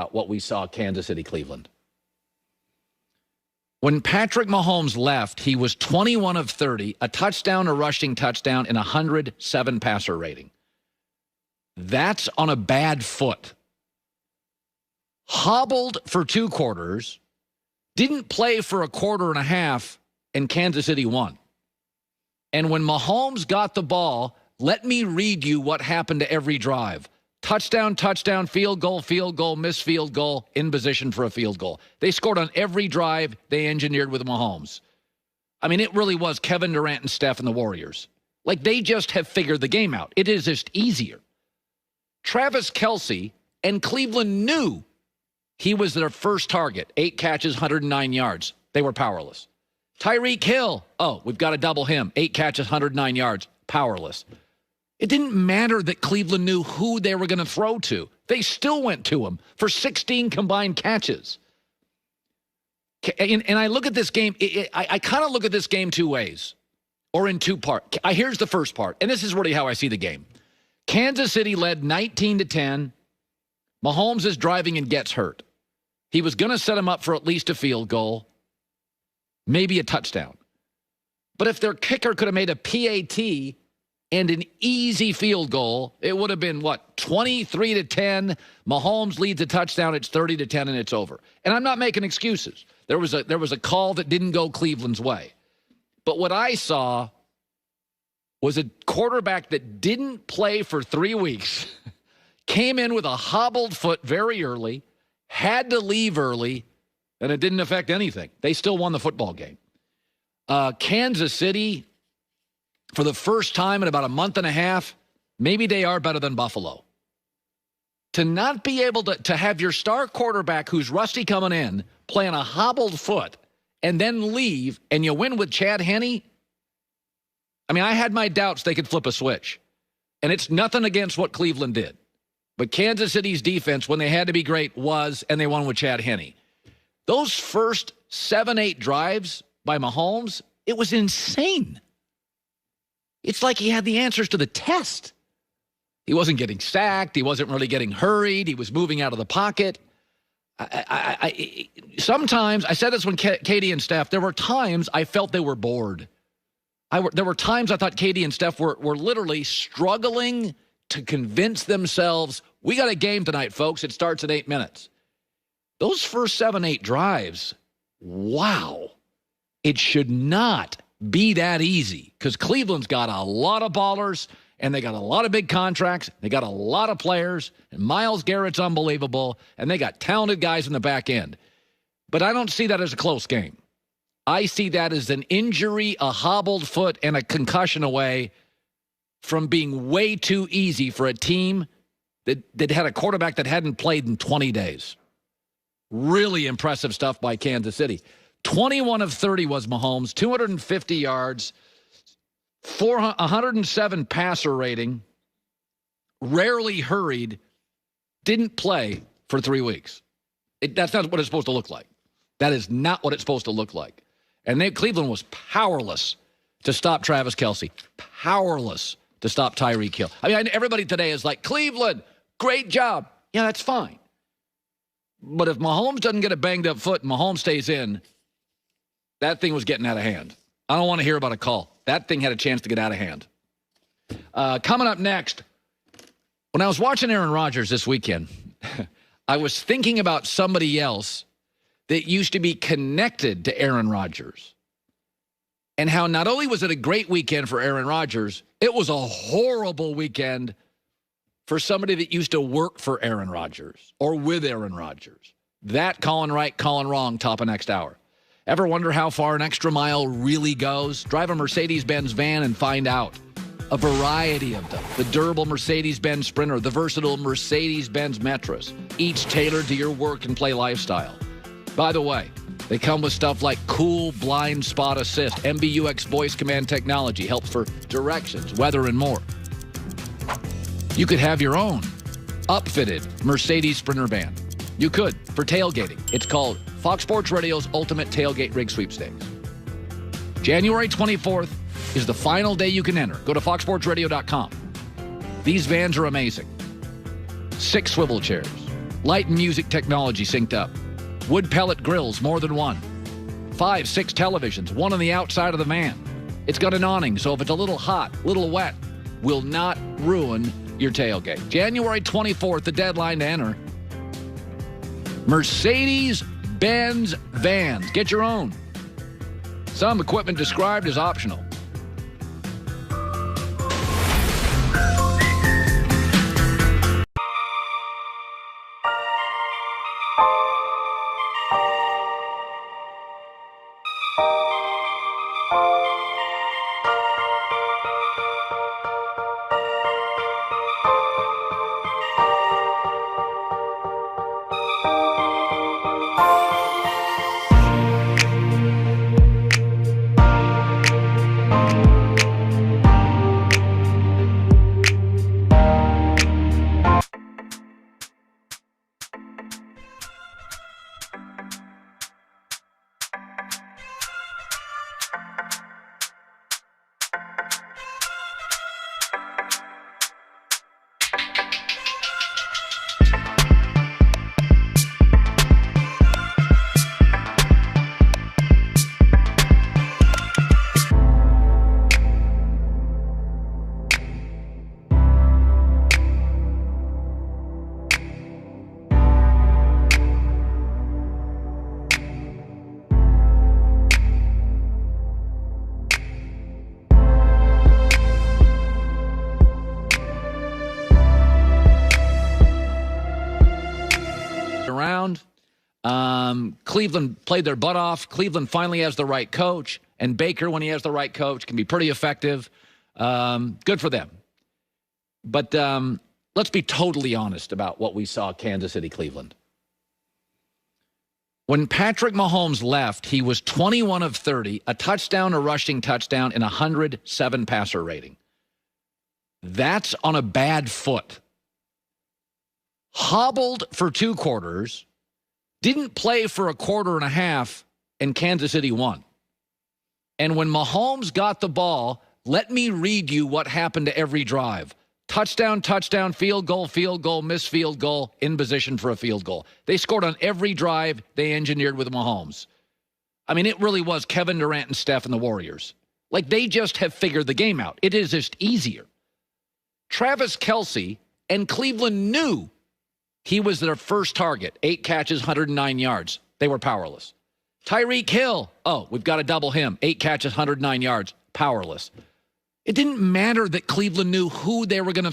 what we saw Kansas City, Cleveland. When Patrick Mahomes left, he was 21 of 30, a touchdown, a rushing touchdown, and 107 passer rating. That's on a bad foot. Hobbled for 2 quarters, didn't play for a quarter and a half, and Kansas City won. And when Mahomes got the ball, let me read you what happened to every drive. Touchdown, touchdown, field goal, missed field goal, in position for a field goal. They scored on every drive they engineered with Mahomes. I mean, it really was Kevin Durant and Steph and the Warriors. Like, they just have figured the game out. It is just easier. Travis Kelce and Cleveland knew he was their first target. 8 catches, 109 yards. They were powerless. Tyreek Hill, we've got to double him. 8 catches, 109 yards, powerless. It didn't matter that Cleveland knew who they were going to throw to. They still went to him for 16 combined catches. And I look at this game, I kind of look at this game 2 ways, or in 2 parts. Here's the first part, and this is really how I see the game. Kansas City led 19-10. Mahomes is driving and gets hurt. He was going to set him up for at least a field goal, maybe a touchdown. But if their kicker could have made a PAT and an easy field goal, it would have been, 23-10. Mahomes leads a touchdown, it's 30-10, and it's over. And I'm not making excuses. There was a call that didn't go Cleveland's way. But what I saw was a quarterback that didn't play for 3 weeks, came in with a hobbled foot very early, had to leave early, and it didn't affect anything. They still won the football game. Kansas City, for the first time in about a month and a half, maybe they are better than Buffalo. To not be able to have your star quarterback who's rusty coming in, playing a hobbled foot, and then leave, and you win with Chad Henne. I mean, I had my doubts they could flip a switch. And it's nothing against what Cleveland did. But Kansas City's defense, when they had to be great, was, and they won with Chad Henne. Those first 7-8 drives by Mahomes, it was insane. It's like he had the answers to the test. He wasn't getting sacked. He wasn't really getting hurried. He was moving out of the pocket. Sometimes, I said this when Katie and Steph, there were times I felt they were bored. There were times I thought Katie and Steph were literally struggling to convince themselves, we got a game tonight, folks. It starts in 8 minutes. Those first 7-8 drives, wow. It should not be that easy because Cleveland's got a lot of ballers and they got a lot of big contracts. They got a lot of players, and Myles Garrett's unbelievable, and they got talented guys in the back end. But I don't see that as a close game. I see that as an injury, a hobbled foot, and a concussion away from being way too easy for a team that had a quarterback that hadn't played in 20 days. Really impressive stuff by Kansas City. 21 of 30 was Mahomes, 250 yards, 107 passer rating, rarely hurried, didn't play for 3 weeks. That's not what it's supposed to look like. That is not what it's supposed to look like. And Cleveland was powerless to stop Travis Kelce, powerless to stop Tyreek Hill. I mean, everybody today is like, Cleveland, great job. Yeah, that's fine. But if Mahomes doesn't get a banged-up foot and Mahomes stays in, that thing was getting out of hand. I don't want to hear about a call. That thing had a chance to get out of hand. Coming up next, when I was watching Aaron Rodgers this weekend, I was thinking about somebody else that used to be connected to Aaron Rodgers. And how not only was it a great weekend for Aaron Rodgers, it was a horrible weekend for somebody that used to work for Aaron Rodgers or with Aaron Rodgers. That calling right, calling wrong, top of next hour. Ever wonder how far an extra mile really goes? Drive a Mercedes-Benz van and find out. A variety of them. The durable Mercedes-Benz Sprinter, the versatile Mercedes-Benz Metris, each tailored to your work and play lifestyle. By the way, they come with stuff like cool blind spot assist, MBUX voice command technology, helps for directions, weather, and more. You could have your own upfitted Mercedes Sprinter van. You could, for tailgating. It's called Fox Sports Radio's Ultimate Tailgate Rig Sweepstakes. January 24th is the final day you can enter. Go to foxsportsradio.com. These vans are amazing. 6 swivel chairs, Light and music technology synced up. Wood pellet grills, more than one. 5, 6 televisions, one on the outside of the van. It's got an awning, so if it's a little hot, a little wet, will not ruin your tailgate. January 24th, the deadline to enter. Mercedes-Benz vans. Get your own. Some equipment described as optional. Around. Cleveland played their butt off. Cleveland finally has the right coach, and Baker, when he has the right coach, can be pretty effective. Good for them. But let's be totally honest about what we saw Kansas City, Cleveland. When Patrick Mahomes left, he was 21 of 30, a touchdown, a rushing touchdown, and 107 passer rating. That's on a bad foot. Hobbled for 2 quarters, didn't play for a quarter and a half, and Kansas City won. And when Mahomes got the ball, let me read you what happened to every drive. Touchdown, touchdown, field goal, missed field goal, in position for a field goal. They scored on every drive they engineered with Mahomes. I mean, it really was Kevin Durant and Steph and the Warriors. Like, they just have figured the game out. It is just easier. Travis Kelce and Cleveland knew he was their first target. 8 catches, 109 yards. They were powerless. Tyreek Hill, we've got to double him. 8 catches, 109 yards. Powerless. It didn't matter that Cleveland knew who they were going to